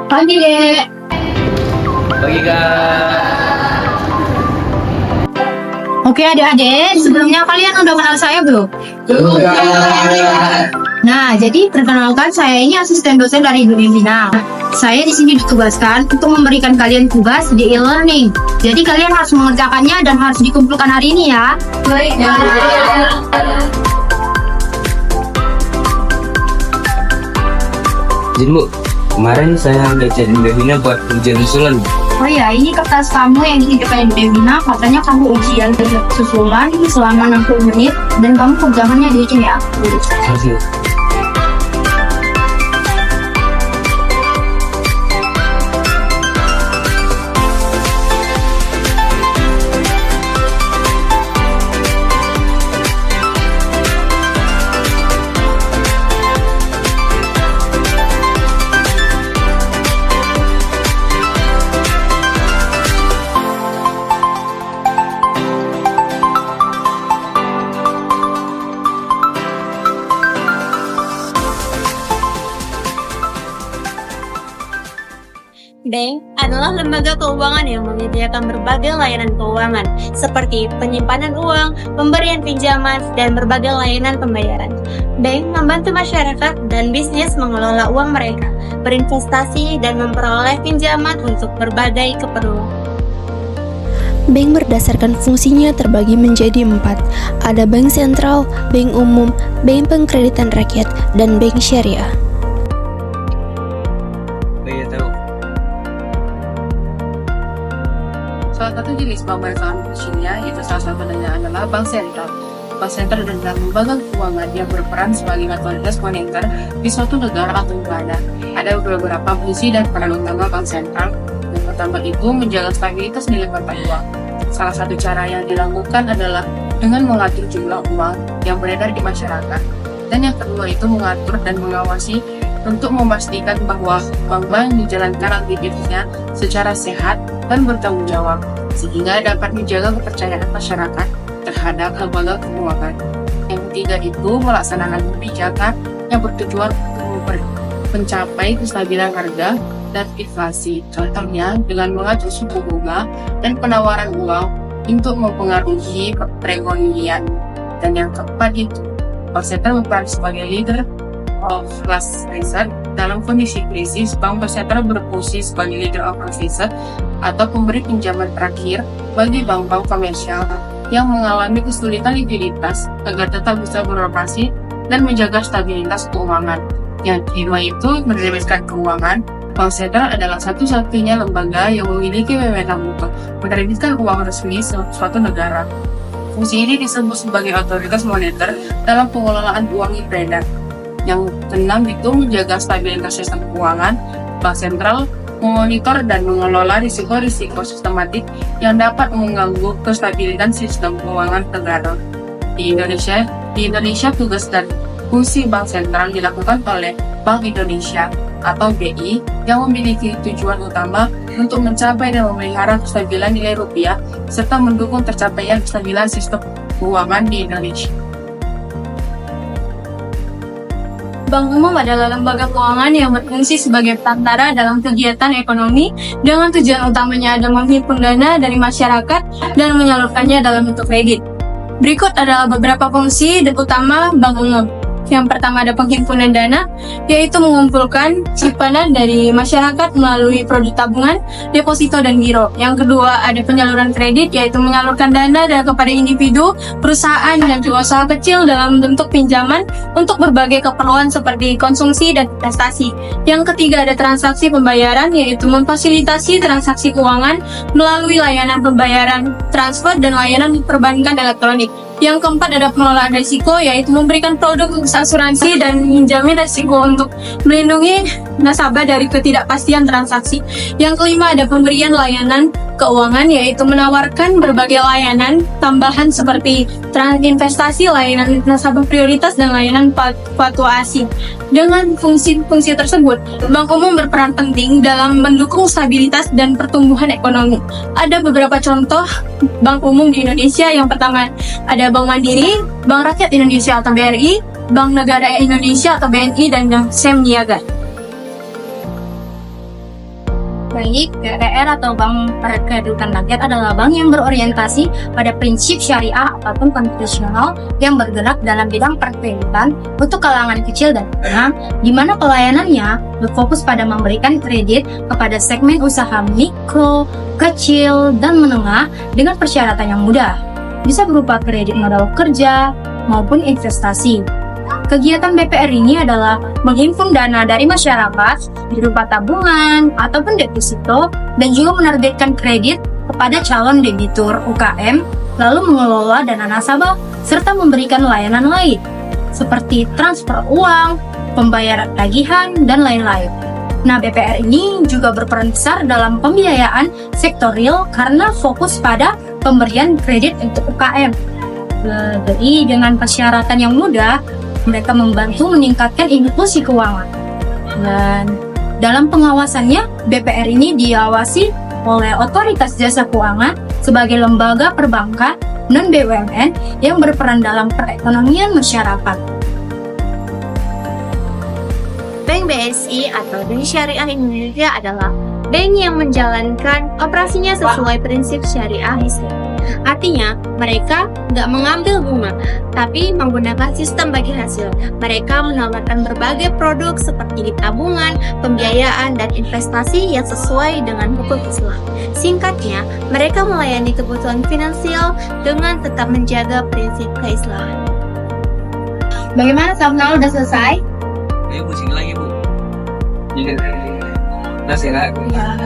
Pagi, Dek. Pagi Kak. Oke, adik-adik, sebelumnya kalian udah kenal saya belum? Nah, jadi perkenalkan saya ini asisten dosen dari Bina. Saya di sini ditugaskan untuk memberikan kalian tugas di e-learning. Jadi kalian harus mengerjakannya dan harus dikumpulkan hari ini ya. Baik. Izin Bu, kemarin saya ngajarin Bina buat ujian susulan. Oh ya, ini kertas kamu yang dititipkan di Bina. Katanya kamu ujian susulan selama 60 menit dan kamu kerjakannya di sini ya. Kasih. Bank adalah lembaga keuangan yang menyediakan berbagai layanan keuangan seperti penyimpanan uang, pemberian pinjaman, dan berbagai layanan pembayaran. Bank membantu masyarakat dan bisnis mengelola uang mereka, berinvestasi, dan memperoleh pinjaman untuk berbagai keperluan. Bank berdasarkan fungsinya terbagi menjadi 4. Ada bank sentral, bank umum, bank pengkreditan rakyat, dan bank syariah. Iya tahu. Salah satu jenis bank berdasarkan fungsinya, yaitu salah satunya adalah bank sentral. Bank sentral adalah lembaga keuangan yang berperan sebagai otoritas moneter di suatu negara atau lembaga. Ada beberapa fungsi dan peran utama bank sentral. Yang pertama itu menjaga stabilitas nilai mata uang. Salah satu cara yang dilakukan adalah dengan mengatur jumlah uang yang beredar di masyarakat. Dan yang kedua itu mengatur dan mengawasi untuk memastikan bahwa bank-bank menjalankan aktivitasnya secara sehat dan bertanggung jawab, sehingga dapat menjaga kepercayaan masyarakat terhadap lembaga keuangan. Yang ketiga itu melaksanakan kebijakan yang bertujuan untuk mencapai kestabilan harga dan inflasi. Contohnya dengan mengatur suku bunga dan penawaran uang untuk mempengaruhi perekonomian. Dan yang keempat itu bank sentral berperan sebagai leader of last resort. Dalam kondisi krisis, bank sentral berfungsi sebagai leader of last resort atau pemberi pinjaman terakhir bagi bank-bank komersial yang mengalami kesulitan likuiditas agar tetap bisa beroperasi dan menjaga stabilitas keuangan. Yang kelima itu menerbitkan keuangan. Bank sentral adalah satu-satunya lembaga yang memiliki wewenang untuk menerbitkan uang resmi suatu negara. Fungsi ini disebut sebagai otoritas moneter dalam pengelolaan uang yang beredar. Yang keenam itu menjaga stabilitas sistem keuangan. Bank sentral memonitor dan mengelola risiko-risiko sistematik yang dapat mengganggu kestabilitas sistem keuangan negara. Di Indonesia tugas dan fungsi bank sentral dilakukan oleh Bank Indonesia atau BI yang memiliki tujuan utama untuk mencapai dan memelihara kestabilan nilai rupiah serta mendukung tercapainya kestabilan sistem keuangan di Indonesia. Bank umum adalah lembaga keuangan yang berfungsi sebagai perantara dalam kegiatan ekonomi dengan tujuan utamanya adalah menghimpun dana dari masyarakat dan menyalurkannya dalam bentuk kredit. Berikut adalah beberapa fungsi utama bank umum. Yang pertama ada penghimpunan dana, yaitu mengumpulkan simpanan dari masyarakat melalui produk tabungan, deposito, dan giro. Yang kedua ada penyaluran kredit, yaitu menyalurkan dana kepada individu, perusahaan, dan juga usaha kecil dalam bentuk pinjaman untuk berbagai keperluan seperti konsumsi dan investasi. Yang ketiga ada transaksi pembayaran, yaitu memfasilitasi transaksi keuangan melalui layanan pembayaran, transfer, dan layanan perbankan elektronik. Yang keempat ada pengelolaan risiko, yaitu memberikan produk asuransi dan menjamin risiko untuk melindungi nasabah dari ketidakpastian transaksi. Yang kelima ada pemberian layanan keuangan, yaitu menawarkan berbagai layanan tambahan seperti investasi, layanan nasabah prioritas, dan layanan fluktuasi. Dengan fungsi-fungsi tersebut, Bank Umum berperan penting dalam mendukung stabilitas dan pertumbuhan ekonomi. Ada beberapa contoh Bank Umum di Indonesia. Yang pertama ada Bank Mandiri, Bank Rakyat Indonesia atau BRI, Bank Negara Indonesia atau BNI, dan Bank SEM Niaga. Baik, BPR atau Bank Perkreditan Rakyat adalah bank yang berorientasi pada prinsip syariah ataupun konvensional yang bergerak dalam bidang perkreditan untuk kalangan kecil dan menengah, di mana pelayanannya berfokus pada memberikan kredit kepada segmen usaha mikro, kecil, dan menengah dengan persyaratan yang mudah. Bisa berupa kredit modal kerja maupun investasi. Kegiatan BPR ini adalah menghimpun dana dari masyarakat berupa tabungan ataupun deposito dan juga menerbitkan kredit kepada calon debitur UKM, lalu mengelola dana nasabah serta memberikan layanan lain seperti transfer uang, pembayaran tagihan, dan lain-lain. Nah, BPR ini juga berperan besar dalam pembiayaan sektor real karena fokus pada pemberian kredit untuk UKM. Jadi dengan persyaratan yang mudah, mereka membantu meningkatkan inklusi keuangan. Dan dalam pengawasannya, BPR ini diawasi oleh Otoritas Jasa Keuangan sebagai lembaga perbankan non-BUMN yang berperan dalam perekonomian masyarakat. Bank BSI atau Bank Syariah Indonesia adalah bank yang menjalankan operasinya sesuai prinsip syariah Islam. Artinya, mereka nggak mengambil bunga, tapi menggunakan sistem bagi hasil. Mereka menawarkan berbagai produk seperti tabungan, pembiayaan, dan investasi yang sesuai dengan hukum Islam. Singkatnya, mereka melayani kebutuhan finansial dengan tetap menjaga prinsip keislaman. Bagaimana, Sabnal? Udah selesai? Ayo pusing lagi, Bu. Iya. Masih lagi. Ya.